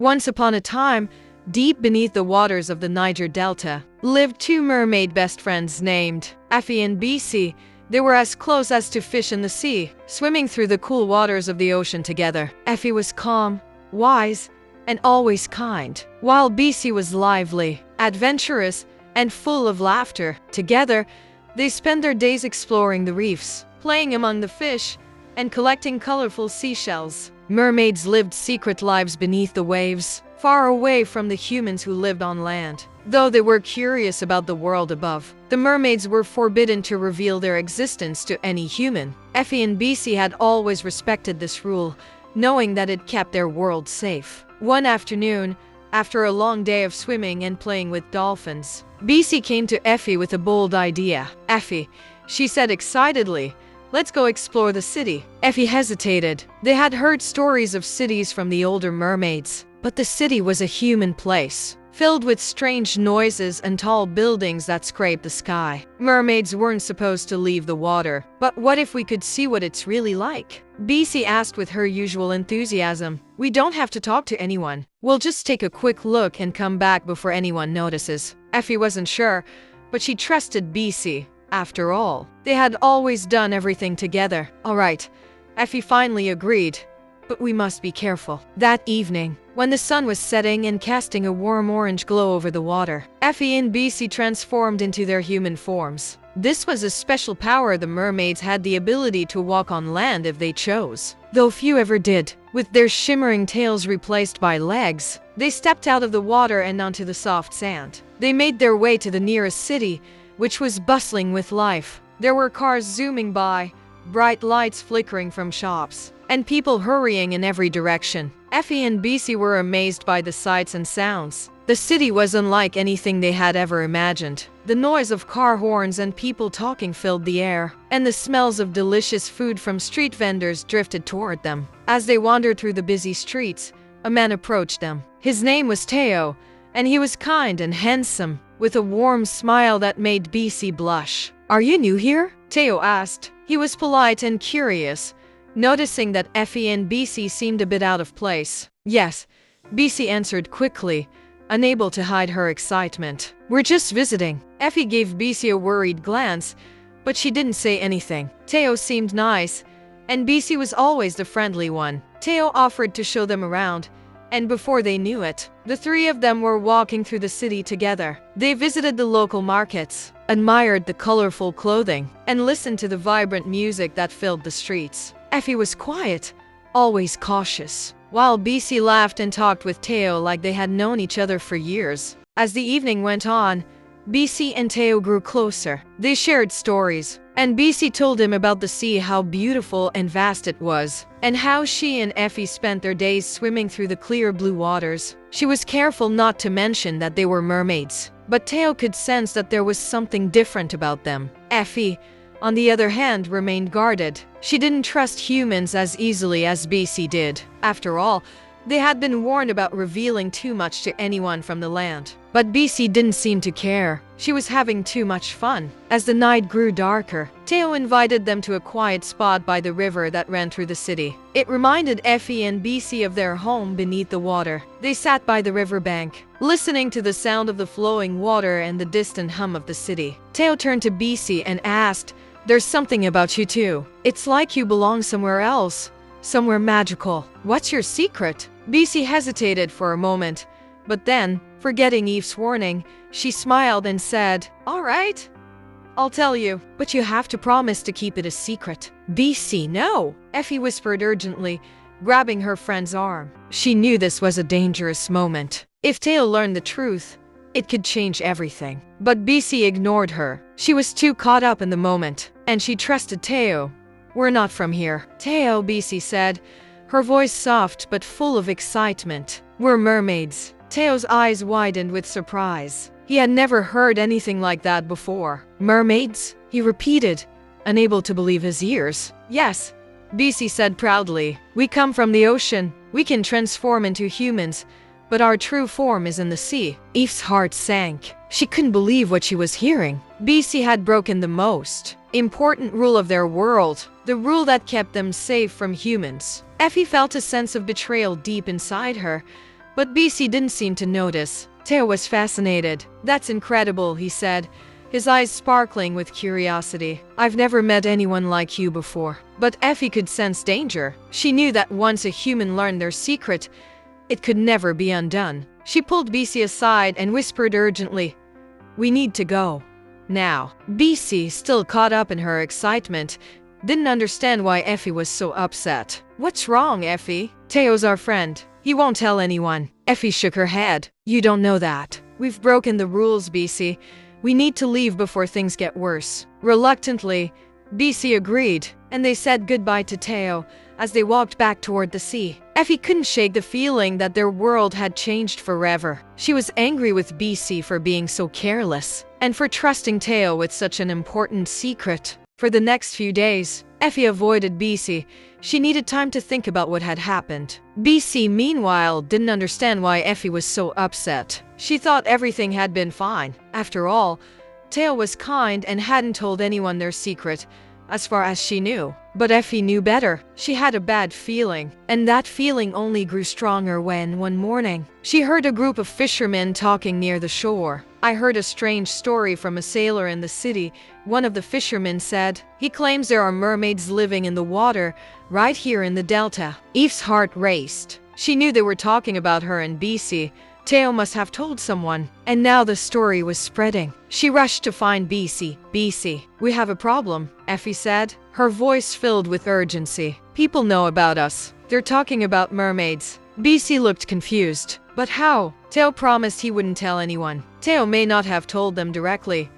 Once upon a time, deep beneath the waters of the Niger Delta, lived two mermaid best friends named Effie and Bc. They were as close as two fish in the sea, swimming through the cool waters of the ocean together. Effie was calm, wise, and always kind, while Bc was lively, adventurous, and full of laughter. Together, they spent their days exploring the reefs, playing among the fish, and collecting colorful seashells. Mermaids lived secret lives beneath the waves, far away from the humans who lived on land. Though they were curious about the world above, the mermaids were forbidden to reveal their existence to any human. Effie and Bc had always respected this rule, knowing that it kept their world safe. One afternoon, after a long day of swimming and playing with dolphins, Bc came to Effie with a bold idea. "Effie," she said excitedly, "let's go explore the city." Effie hesitated. They had heard stories of cities from the older mermaids, but the city was a human place, filled with strange noises and tall buildings that scraped the sky. Mermaids weren't supposed to leave the water, but what if we could see what it's really like? Bc asked with her usual enthusiasm. "We don't have to talk to anyone. We'll just take a quick look and come back before anyone notices." Effie wasn't sure, but she trusted Bc. After all, they had always done everything together. "All right," Effie finally agreed, "but we must be careful." That evening, when the sun was setting and casting a warm orange glow over the water, Effie and Bc transformed into their human forms. This was a special power. The mermaids had the ability to walk on land if they chose, though few ever did. With their shimmering tails replaced by legs, they stepped out of the water and onto the soft sand. They made their way to the nearest city, which was bustling with life. There were cars zooming by, bright lights flickering from shops, and people hurrying in every direction. Effie and Bc were amazed by the sights and sounds. The city was unlike anything they had ever imagined. The noise of car horns and people talking filled the air, and the smells of delicious food from street vendors drifted toward them. As they wandered through the busy streets, a man approached them. His name was Teo, and he was kind and handsome, with a warm smile that made Bc blush. "Are you new here?" Teo asked. He was polite and curious, noticing that Effie and Bc seemed a bit out of place. "Yes," Bc answered quickly, unable to hide her excitement. "We're just visiting." Effie gave Bc a worried glance, but she didn't say anything. Teo seemed nice, and Bc was always the friendly one. Teo offered to show them around, and before they knew it, the three of them were walking through the city together. They visited the local markets, admired the colorful clothing, and listened to the vibrant music that filled the streets. Effie was quiet, always cautious, while Bc laughed and talked with Teo like they had known each other for years. As the evening went on, Bc and Teo grew closer. They shared stories, and Bc told him about the sea, how beautiful and vast it was, and how she and Effie spent their days swimming through the clear blue waters. She was careful not to mention that they were mermaids, but Teo could sense that there was something different about them. Effie, on the other hand, remained guarded. She didn't trust humans as easily as Bc did. After all, they had been warned about revealing too much to anyone from the land. But Bc didn't seem to care. She was having too much fun. As the night grew darker, Teo invited them to a quiet spot by the river that ran through the city. It reminded Effie and Bc of their home beneath the water. They sat by the riverbank, listening to the sound of the flowing water and the distant hum of the city. Teo turned to Bc and asked, "There's something about you too. It's like you belong somewhere else, somewhere magical. What's your secret?" Bc hesitated for a moment, but then, forgetting Eve's warning, she smiled and said, "All right, I'll tell you, but you have to promise to keep it a secret." "Bc, no," Effie whispered urgently, grabbing her friend's arm. She knew this was a dangerous moment. If Teo learned the truth, it could change everything. But Bc ignored her. She was too caught up in the moment, and she trusted Teo. "We're not from here." "Teo," Bc said, her voice soft but full of excitement. "We're mermaids." Teo's eyes widened with surprise. He had never heard anything like that before. "Mermaids?" he repeated, unable to believe his ears. "Yes," Bc said proudly. "We come from the ocean. We can transform into humans, but our true form is in the sea." Eve's heart sank. She couldn't believe what she was hearing. Bc had broken the most important rule of their world, the rule that kept them safe from humans. Effie felt a sense of betrayal deep inside her, But BC didn't seem to notice. Teo was fascinated. "That's incredible," he said, his eyes sparkling with curiosity. "I've never met anyone like you before." But Effie could sense danger. She knew that once a human learned their secret, it could never be undone. She pulled BC aside and whispered urgently, "We need to go. Now." BC, still caught up in her excitement, didn't understand why Effie was so upset. "What's wrong, Effie? Teo's our friend. He won't tell anyone." Effie shook her head. "You don't know that. We've broken the rules, BC. We need to leave before things get worse." Reluctantly, BC agreed, and they said goodbye to Teo as they walked back toward the sea. Effie couldn't shake the feeling that their world had changed forever. She was angry with BC for being so careless, and for trusting Teo with such an important secret. For the next few days, Effie avoided BC. She needed time to think about what had happened. BC, meanwhile, didn't understand why Effie was so upset. She thought everything had been fine. After all, Teo was kind and hadn't told anyone their secret, as far as she knew. But Effie knew better. She had a bad feeling, and that feeling only grew stronger when, one morning, she heard a group of fishermen talking near the shore. "I heard a strange story from a sailor in the city," one of the fishermen said. "He claims there are mermaids living in the water, right here in the delta." Eve's heart raced. She knew they were talking about her and BC. Teo must have told someone, and now the story was spreading. She rushed to find BC. "BC, we have a problem," Effie said, her voice filled with urgency. "People know about us. They're talking about mermaids." BC looked confused. "But how?" Teo promised he wouldn't tell anyone. Teo may not have told them directly,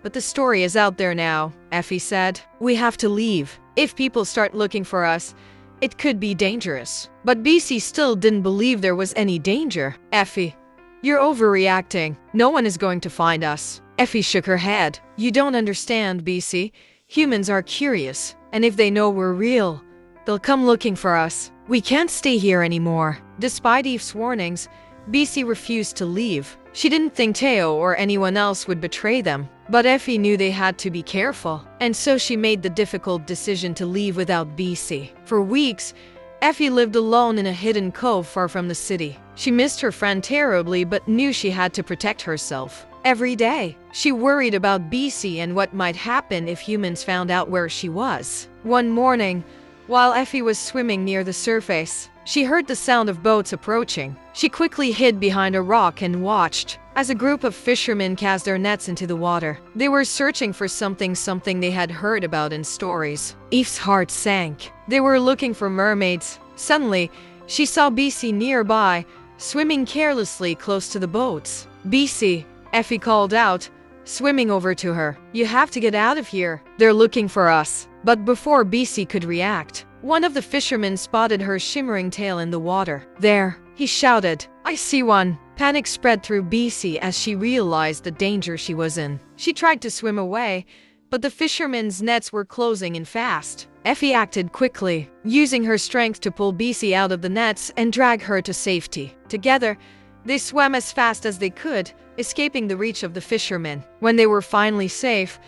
but the story is out there now, Effie said. "We have to leave. If people start looking for us, it could be dangerous." But BC still didn't believe there was any danger. "Effie, you're overreacting. No one is going to find us." Effie shook her head. "You don't understand, BC. Humans are curious, and if they know we're real, they'll come looking for us. We can't stay here anymore." Despite Eve's warnings, BC refused to leave. She didn't think Teo or anyone else would betray them. But Effie knew they had to be careful, and so she made the difficult decision to leave without BC. For weeks, Effie lived alone in a hidden cove far from the city. She missed her friend terribly but knew she had to protect herself. Every day, she worried about BC and what might happen if humans found out where she was. One morning, while Effie was swimming near the surface, she heard the sound of boats approaching. She quickly hid behind a rock and watched as a group of fishermen cast their nets into the water. They were searching for something they had heard about in stories. Eve's heart sank. They were looking for mermaids. Suddenly, she saw BC nearby, swimming carelessly close to the boats. "BC," Effie called out, swimming over to her. "You have to get out of here. They're looking for us." But before BC could react, one of the fishermen spotted her shimmering tail in the water. "There," he shouted. "I see one." Panic spread through BC as she realized the danger she was in. She tried to swim away, but the fishermen's nets were closing in fast. Effie acted quickly, using her strength to pull BC out of the nets and drag her to safety. Together, they swam as fast as they could, escaping the reach of the fishermen. When they were finally safe,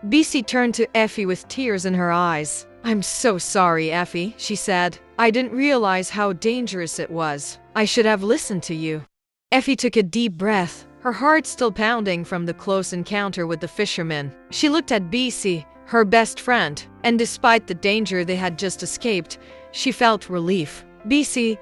BC turned to Effie with tears in her eyes. "I'm so sorry, Effie," she said. "I didn't realize how dangerous it was. I should have listened to you." Effie took a deep breath, her heart still pounding from the close encounter with the fishermen. She looked at BC, her best friend, and despite the danger they had just escaped, she felt relief. "BC,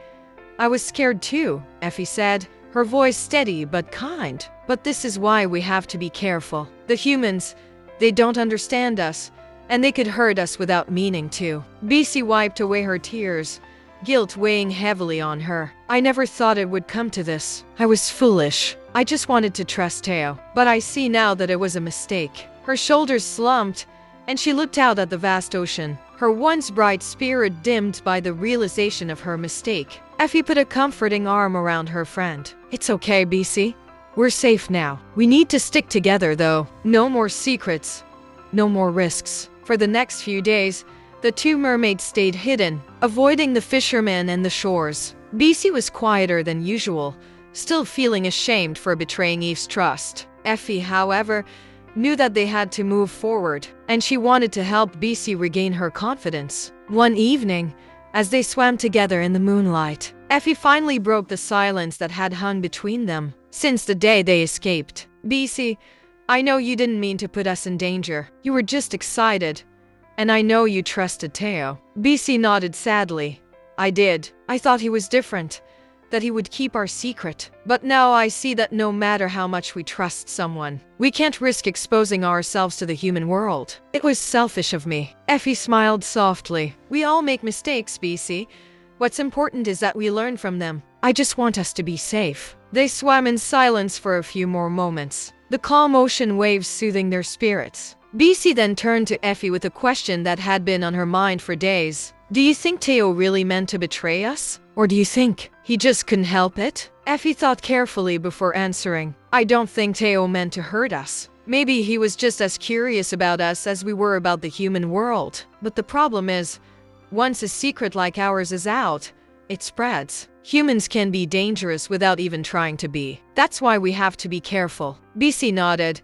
I was scared too," Effie said, her voice steady but kind. "But this is why we have to be careful. The humans, they don't understand us, and they could hurt us without meaning to." BC wiped away her tears, guilt weighing heavily on her. "I never thought it would come to this. I was foolish. I just wanted to trust Teo. But I see now that it was a mistake." Her shoulders slumped, and she looked out at the vast ocean, her once bright spirit dimmed by the realization of her mistake. Effie put a comforting arm around her friend. "It's okay, BC. We're safe now. We need to stick together, though. No more secrets. No more risks." For the next few days, the two mermaids stayed hidden, avoiding the fishermen and the shores. BC was quieter than usual, still feeling ashamed for betraying Eve's trust. Effie, however, knew that they had to move forward, and she wanted to help BC regain her confidence. One evening, as they swam together in the moonlight. Effie finally broke the silence that had hung between them since the day they escaped. BC, I know you didn't mean to put us in danger. You were just excited. And I know you trusted Teo. BC nodded sadly. I did. I thought he was different, that he would keep our secret. But now I see that no matter how much we trust someone, we can't risk exposing ourselves to the human world. It was selfish of me. Effie smiled softly. We all make mistakes, BC. What's important is that we learn from them. I just want us to be safe. They swam in silence for a few more moments, the calm ocean waves soothing their spirits. BC then turned to Effie with a question that had been on her mind for days. Do you think Teo really meant to betray us? Or do you think he just couldn't help it? Effie thought carefully before answering. I don't think Teo meant to hurt us. Maybe he was just as curious about us as we were about the human world. But the problem is, once a secret like ours is out, it spreads. Humans can be dangerous without even trying to be. That's why we have to be careful. BC nodded,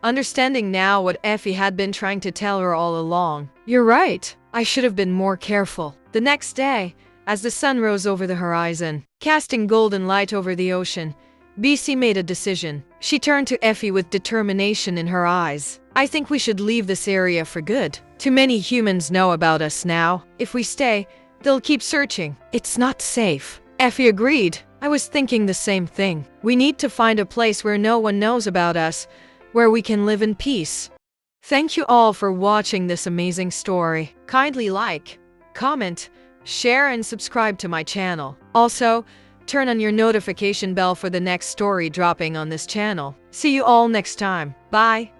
understanding now what Effie had been trying to tell her all along. You're right. I should have been more careful. The next day, as the sun rose over the horizon, casting golden light over the ocean, BC made a decision. She turned to Effie with determination in her eyes. I think we should leave this area for good. Too many humans know about us now. If we stay, they'll keep searching. It's not safe. Effie agreed. I was thinking the same thing. We need to find a place where no one knows about us, where we can live in peace. Thank you all for watching this amazing story. Kindly like, comment, share and subscribe to my channel. Also, turn on your notification bell for the next story dropping on this channel. See you all next time. Bye.